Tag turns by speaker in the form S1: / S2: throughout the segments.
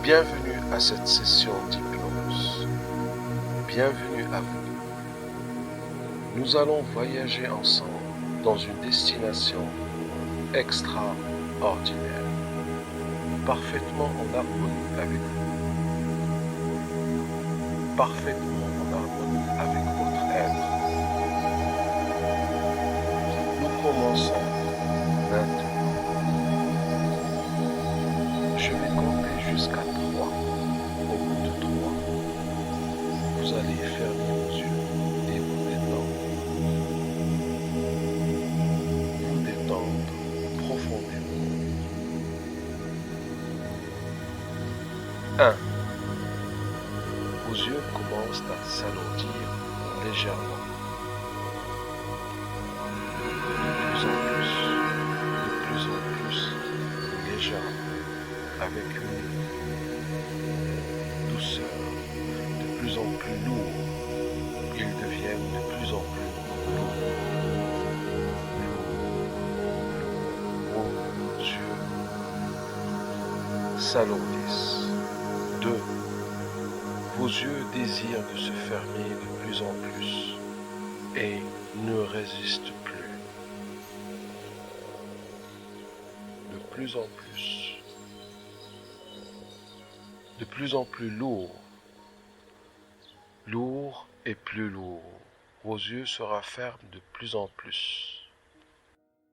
S1: Bienvenue à cette session d'hypnose. Bienvenue à vous. Nous allons voyager ensemble dans une destination extraordinaire, parfaitement en harmonie avec vous, parfaitement en harmonie avec votre être. Nous commençons maintenant. Je vais compter jusqu'à 3. Au bout de 3, vous allez fermer vos yeux et vous détendre. Vous détendre profondément. 1. Vos yeux commencent à s'alourdir légèrement. De plus en plus légèrement. Avec une douceur de plus en plus lourde, ils deviennent de plus en plus lourds. Vos yeux s'alourdissent. 2. Vos yeux désirent de se fermer de plus en plus et ne résistent plus. De plus en plus lourd, lourd et plus lourd. Vos yeux se referment de plus en plus.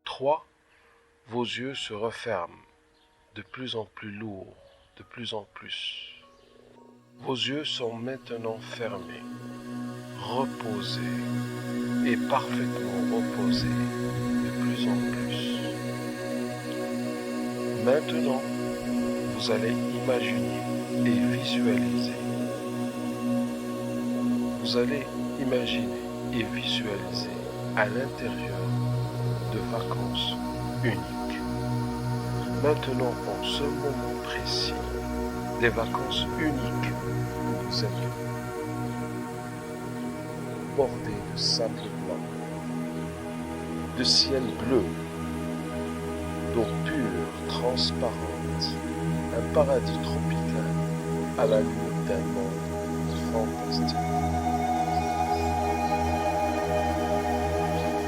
S1: 3. Vos yeux se referment de plus en plus lourd, de plus en plus. Vos yeux sont maintenant fermés, reposés et parfaitement reposés de plus en plus. Maintenant, vous allez imaginer et visualiser. Vous allez imaginer et visualiser à l'intérieur de vacances uniques. Maintenant, en ce moment précis, des vacances uniques, vous êtes bordés de sable blanc, de ciel bleu, d'eau pure, transparente, un paradis tropical à la limite d'un monde fantastique,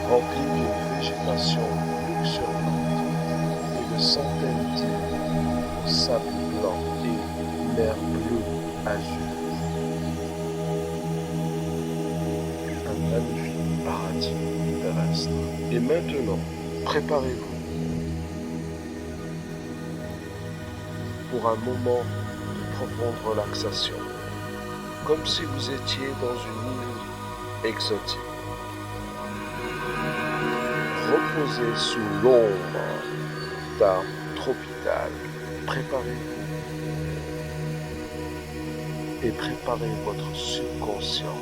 S1: rempli d'une végétation luxuriante et de centaines d'îles de sable blanc et mer bleue azur. Un magnifique paradis terrestre. Et maintenant, préparez-vous pour un moment de profonde relaxation, comme si vous étiez dans une île exotique. Reposez sous l'ombre d'arbres tropicales. Préparez-vous et préparez votre subconscient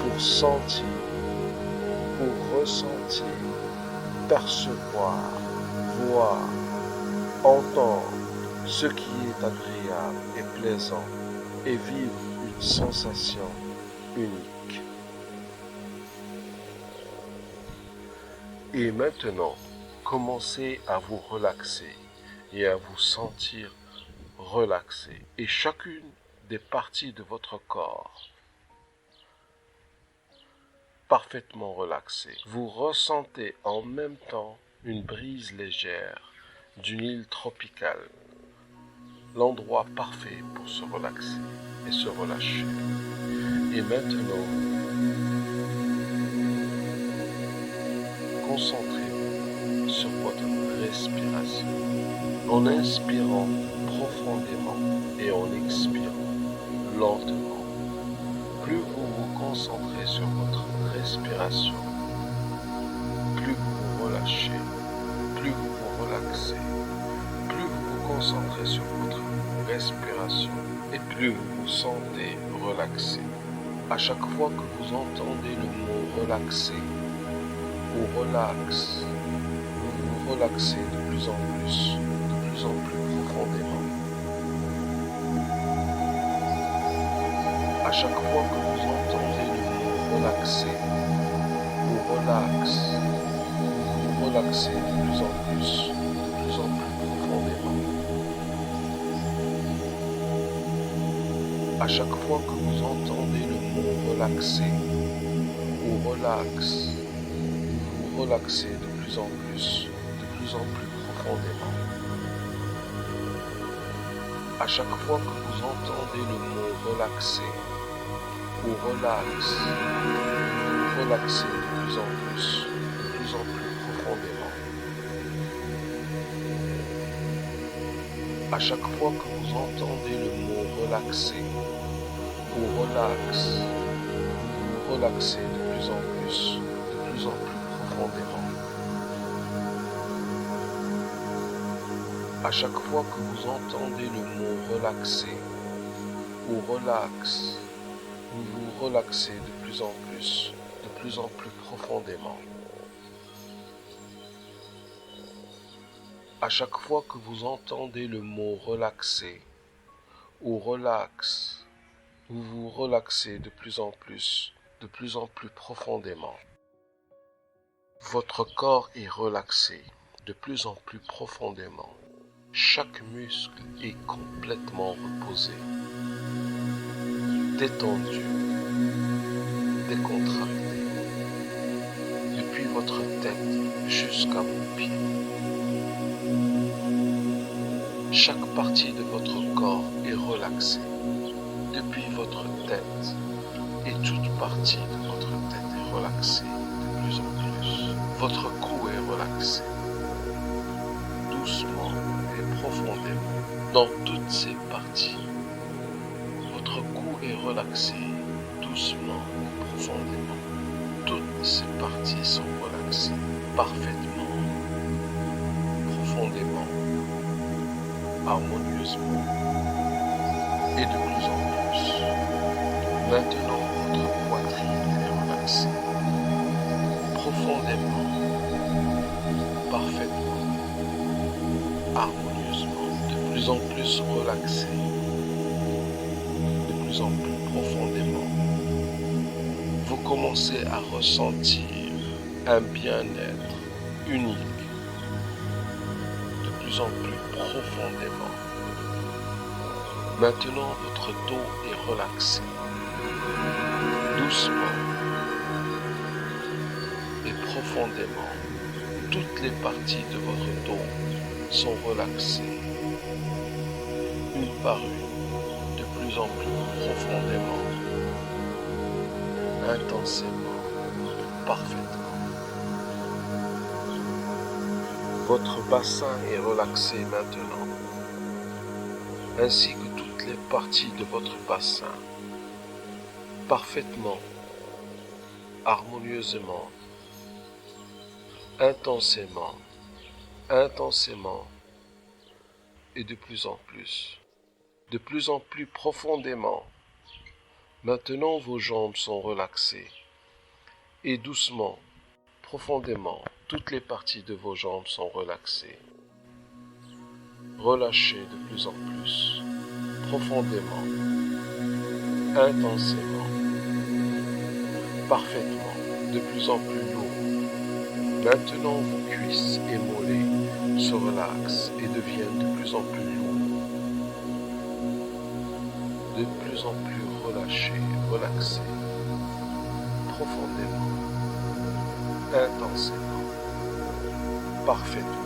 S1: pour sentir, pour ressentir, percevoir, voir, entendre ce qui est agréable et plaisant et vivre une sensation unique. Et maintenant, commencez à vous relaxer et à vous sentir relaxé. Et chacune des parties de votre corps parfaitement relaxée. Vous ressentez en même temps une brise légère d'une île tropicale, l'endroit parfait pour se relaxer et se relâcher. Et maintenant, concentrez-vous sur votre respiration, en inspirant profondément et en expirant lentement. Plus vous vous concentrez sur votre respiration, plus vous vous relâchez, plus vous vous relaxez, plus vous vous concentrez sur votre respiration et plus vous vous sentez relaxé. À chaque fois que vous entendez le mot relaxer ou relax, vous vous relaxez de plus en plus profondément. À chaque fois que vous entendez le mot relaxer ou relax, vous vous relaxez de plus en plus profondément. À chaque fois que vous entendez le mot relaxer ou relax, vous vous relaxez de plus en plus profondément. À chaque fois que vous entendez le mot relaxer ou relax, vous vous relaxez de plus en plus profondément. À chaque fois que vous entendez le mot relaxer ou relax, vous vous relaxez de plus en plus profondément. À chaque fois que vous entendez le mot relaxer ou relax, vous vous relaxez de plus en plus profondément. À chaque fois que vous entendez le mot relaxer ou relax, vous vous relaxez de plus en plus profondément. Votre corps est relaxé de plus en plus profondément. Chaque muscle est complètement reposé, détendu, décontracté, depuis votre tête jusqu'à vos pieds. Chaque partie de votre corps est relaxée, depuis votre tête, et toute partie de votre tête est relaxée de plus en plus. Votre cou est relaxé, doucement et profondément, dans toutes ses parties. Votre cou est relaxé, doucement et profondément. Toutes ses parties sont relaxées, parfaitement, profondément, harmonieusement, et de plus en plus. Maintenant, votre poitrine est relaxée, profondément, parfaitement, harmonieusement, de plus en plus relaxée, de plus en plus profondément. Vous commencez à ressentir un bien-être unique, de plus en plus profondément. Maintenant, votre dos est relaxé, doucement et profondément. Toutes les parties de votre dos sont relaxées, une par une, de plus en plus profondément, intensément, parfaitement. Votre bassin est relaxé maintenant, ainsi que toutes les parties de votre bassin, parfaitement, harmonieusement, intensément, et de plus en plus profondément. Maintenant, vos jambes sont relaxées, et doucement, profondément, toutes les parties de vos jambes sont relaxées. Relâchez de plus en plus, profondément, intensément, parfaitement, de plus en plus lourd. Maintenant, vos cuisses et mollets se relaxent et deviennent de plus en plus lourds, de plus en plus relâchés, relaxés, profondément, intensément, parfaitement.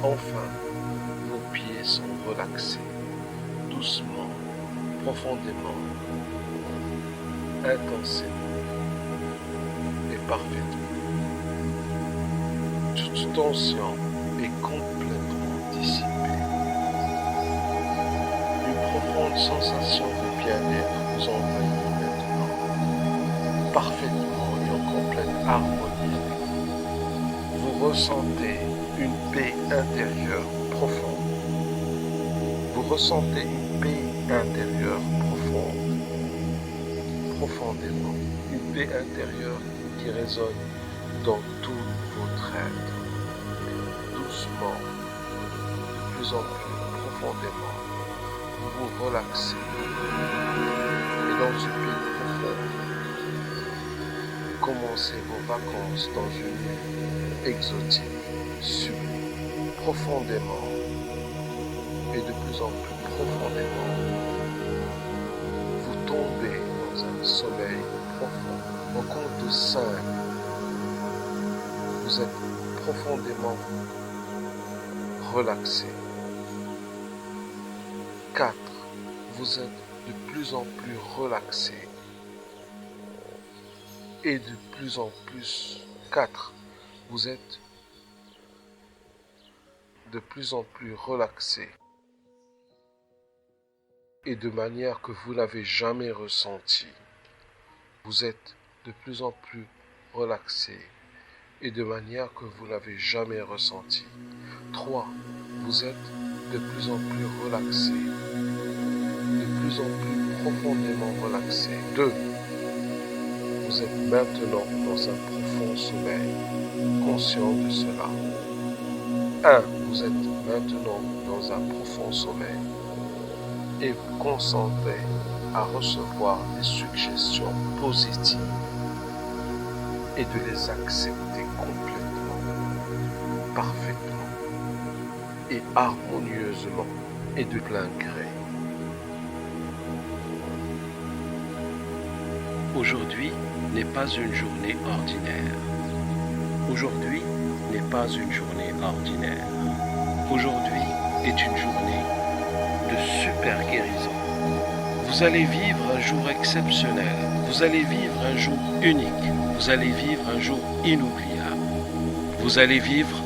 S1: Enfin, vos pieds sont relaxés, doucement, profondément, intensément et parfaitement. Toute tension est complètement dissipée. Une profonde sensation de bien-être vous envahit maintenant, parfaitement et en complète harmonie. Vous ressentez une paix intérieure profonde. Vous ressentez une paix intérieure profonde, profondément. Une paix intérieure qui résonne dans tout votre être. Doucement, de plus en plus profondément, vous vous relaxez. Et dans une paix profonde, commencez vos vacances dans une nuit exotique, sublime, profondément et de plus en plus profondément sommeil profond. Au compte de 5, vous êtes profondément relaxé. 4, vous êtes de plus en plus relaxé. Et de plus en plus, 4, vous êtes de plus en plus relaxé. Et de manière que vous n'avez jamais ressentie. Vous êtes de plus en plus relaxé et de manière que vous n'avez jamais ressentie. 3, vous êtes de plus en plus relaxé, de plus en plus profondément relaxé. 2, vous êtes maintenant dans un profond sommeil, conscient de cela. 1, vous êtes maintenant dans un profond sommeil et vous consentez à recevoir des suggestions positives et de les accepter complètement, parfaitement et harmonieusement et de plein gré. Aujourd'hui n'est pas une journée ordinaire. Aujourd'hui n'est pas une journée ordinaire. Aujourd'hui est une journée de super guérison. Vous allez vivre un jour exceptionnel. Vous allez vivre un jour unique. Vous allez vivre un jour inoubliable. Vous allez vivre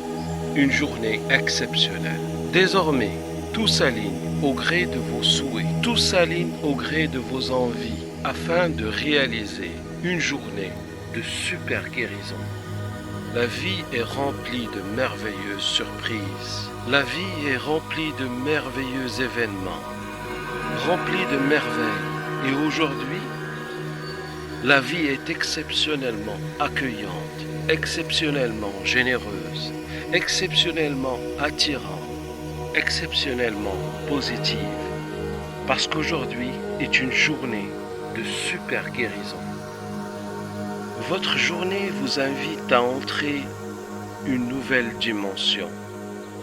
S1: une journée exceptionnelle. Désormais, tout s'aligne au gré de vos souhaits. Tout s'aligne au gré de vos envies afin de réaliser une journée de super guérison. La vie est remplie de merveilleuses surprises. La vie est remplie de merveilleux événements, remplie de merveilles. Et aujourd'hui, la vie est exceptionnellement accueillante, exceptionnellement généreuse, exceptionnellement attirante, exceptionnellement positive. Parce qu'aujourd'hui est une journée de super guérison. Votre journée vous invite à entrer une nouvelle dimension,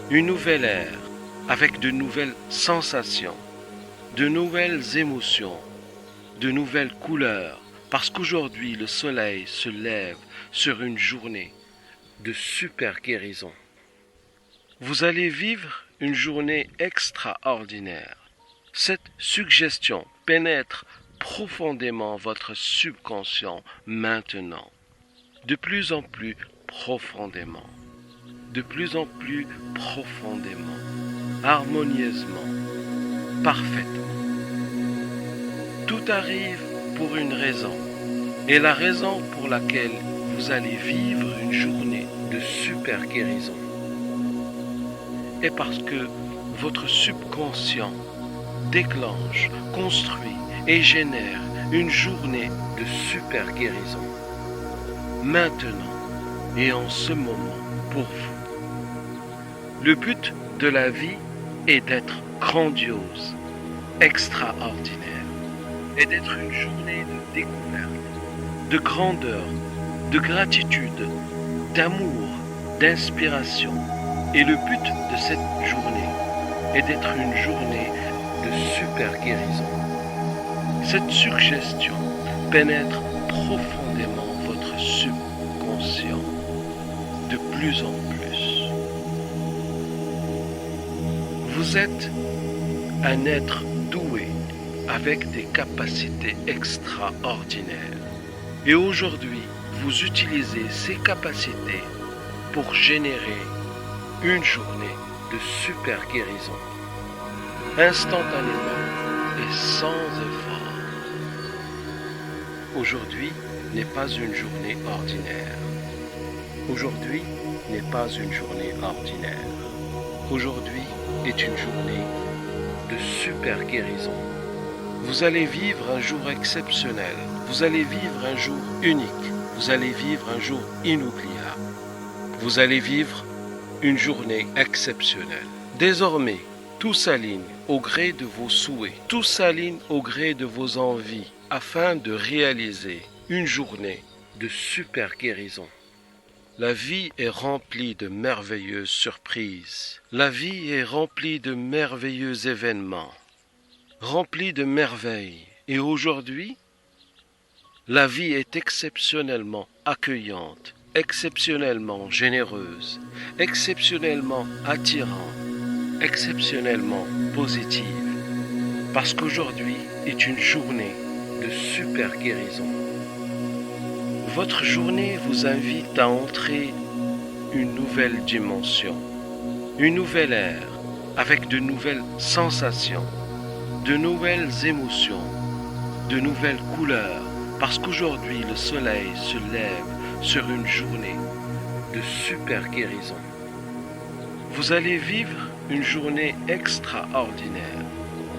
S1: une nouvelle ère, avec de nouvelles sensations, de nouvelles émotions, de nouvelles couleurs, parce qu'aujourd'hui le soleil se lève sur une journée de super guérison. Vous allez vivre une journée extraordinaire. Cette suggestion pénètre profondément votre subconscient maintenant, de plus en plus profondément, de plus en plus profondément, harmonieusement, parfaitement. Tout arrive pour une raison, et la raison pour laquelle vous allez vivre une journée de super guérison est parce que votre subconscient déclenche, construit et génère une journée de super guérison. Maintenant et en ce moment pour vous. Le but de la vie est d'être grandiose, extraordinaire, et d'être une journée de découverte, de grandeur, de gratitude, d'amour, d'inspiration. Et le but de cette journée est d'être une journée de super guérison. Cette suggestion pénètre profondément votre subconscient de plus en plus. Vous êtes un être doué avec des capacités extraordinaires. Et aujourd'hui, vous utilisez ces capacités pour générer une journée de super guérison, instantanément et sans effort. Aujourd'hui n'est pas une journée ordinaire. Aujourd'hui n'est pas une journée ordinaire. Aujourd'hui est une journée de super guérison. Vous allez vivre un jour exceptionnel. Vous allez vivre un jour unique. Vous allez vivre un jour inoubliable. Vous allez vivre une journée exceptionnelle. Désormais, tout s'aligne au gré de vos souhaits. Tout s'aligne au gré de vos envies afin de réaliser une journée de super guérison. La vie est remplie de merveilleuses surprises. La vie est remplie de merveilleux événements, remplie de merveilles. Et aujourd'hui, La vie est exceptionnellement accueillante, exceptionnellement généreuse, exceptionnellement attirante, exceptionnellement positive. Parce qu'aujourd'hui est une journée de super guérison. Votre journée vous invite à entrer une nouvelle dimension, une nouvelle ère, avec de nouvelles sensations, de nouvelles émotions, de nouvelles couleurs, parce qu'aujourd'hui le soleil se lève sur une journée de super guérison. Vous allez vivre une journée extraordinaire.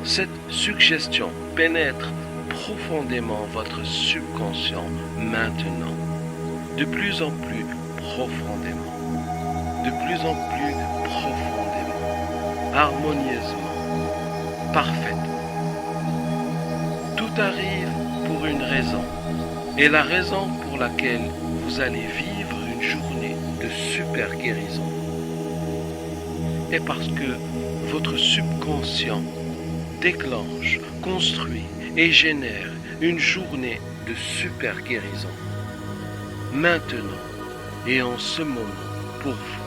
S1: Cette suggestion pénètre profondément votre subconscient maintenant, de plus en plus profondément, de plus en plus profondément, harmonieusement, parfaitement. Tout arrive pour une raison, et la raison pour laquelle vous allez vivre une journée de super guérison est parce que votre subconscient déclenche, construit et génère une journée de super guérison. Maintenant et en ce moment pour vous.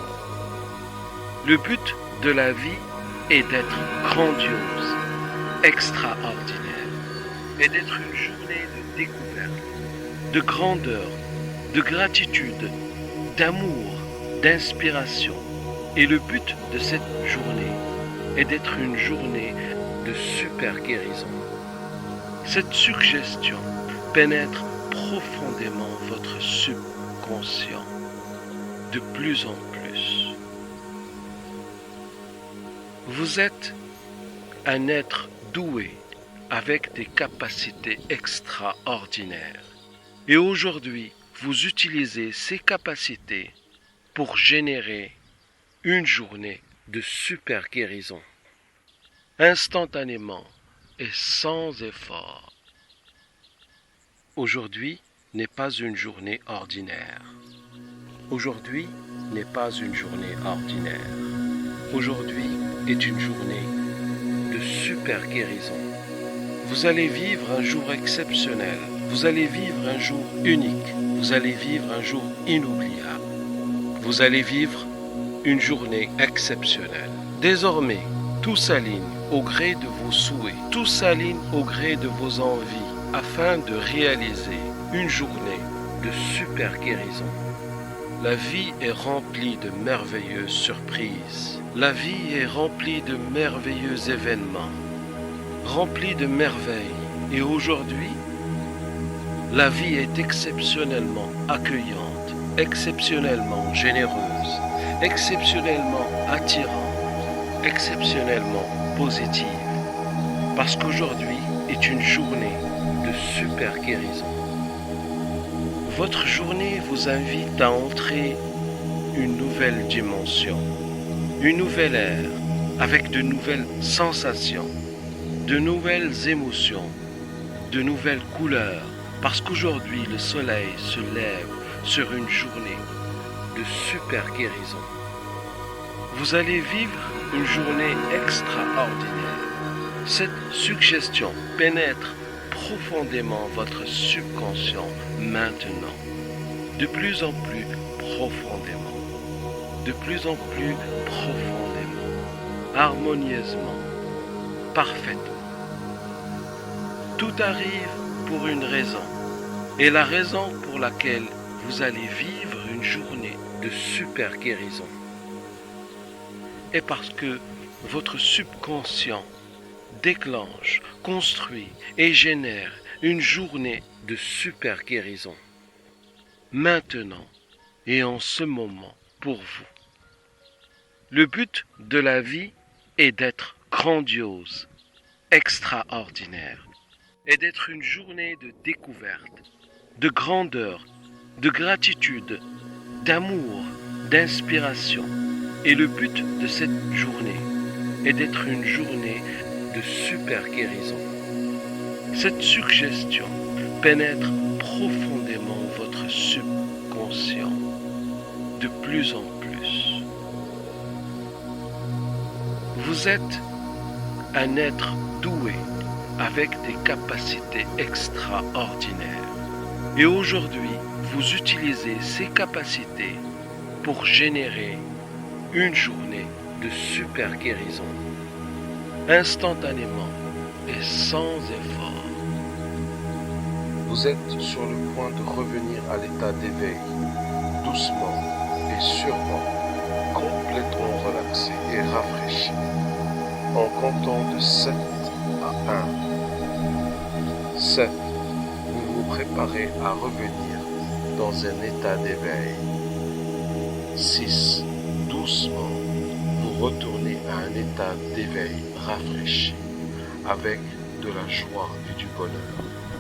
S1: Le but de la vie est d'être grandiose, extraordinaire, et d'être une journée de découverte, de grandeur, de gratitude, d'amour, d'inspiration. Et le but de cette journée est d'être une journée de super guérison. Cette suggestion pénètre profondément votre subconscient de plus en plus. Vous êtes un être doué avec des capacités extraordinaires. Et aujourd'hui, vous utilisez ces capacités pour générer une journée de super guérison, instantanément et sans effort. Aujourd'hui n'est pas une journée ordinaire. Aujourd'hui n'est pas une journée ordinaire. Aujourd'hui est une journée de super guérison. Vous allez vivre un jour exceptionnel. Vous allez vivre un jour unique. Vous allez vivre un jour inoubliable. Vous allez vivre une journée exceptionnelle. Désormais, tout s'aligne au gré de vos souhaits, tout s'aligne au gré de vos envies, afin de réaliser une journée de super guérison. La vie est remplie de merveilleuses surprises. La vie est remplie de merveilleux événements, remplie de merveilles. Et aujourd'hui, la vie est exceptionnellement accueillante, exceptionnellement généreuse, exceptionnellement attirante, exceptionnellement positive, parce qu'aujourd'hui est une journée de super guérison. Votre journée vous invite à entrer une nouvelle dimension, une nouvelle ère, avec de nouvelles sensations, de nouvelles émotions, de nouvelles couleurs, parce qu'aujourd'hui le soleil se lève sur une journée de super guérison. Vous allez vivre une journée extraordinaire. Cette suggestion pénètre profondément votre subconscient maintenant, de plus en plus profondément, de plus en plus profondément, harmonieusement, parfaitement. Tout arrive pour une raison, et la raison pour laquelle vous allez vivre une journée de super guérison est parce que votre subconscient déclenche, construit et génère une journée de super guérison. Maintenant et en ce moment pour vous. Le but de la vie est d'être grandiose, extraordinaire, et d'être une journée de découverte, de grandeur, de gratitude, d'amour, d'inspiration. Et le but de cette journée est d'être une journée de super guérison. Cette suggestion pénètre profondément votre subconscient de plus en plus. Vous êtes un être doué avec des capacités extraordinaires. Et aujourd'hui, vous utilisez ces capacités pour générer une journée de super guérison, instantanément et sans effort. Vous êtes sur le point de revenir à l'état d'éveil, doucement et sûrement, complètement relaxé et rafraîchi, en comptant de 7 à 1. 7. Vous vous préparez à revenir dans un état d'éveil. 6. Doucement, vous retournez à un état d'éveil rafraîchi, avec de la joie et du bonheur.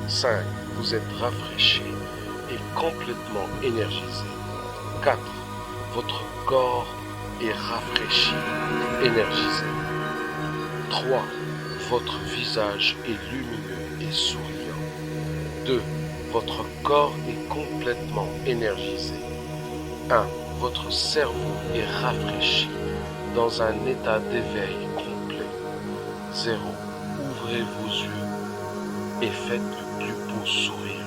S1: 5. Vous êtes rafraîchi et complètement énergisé. 4. Votre corps est rafraîchi, énergisé. 3. Votre visage est lumineux et souriant. 2. Votre corps est complètement énergisé. 1. Votre cerveau est rafraîchi dans un état d'éveil complet. 0. Ouvrez vos yeux et faites le plus beau sourire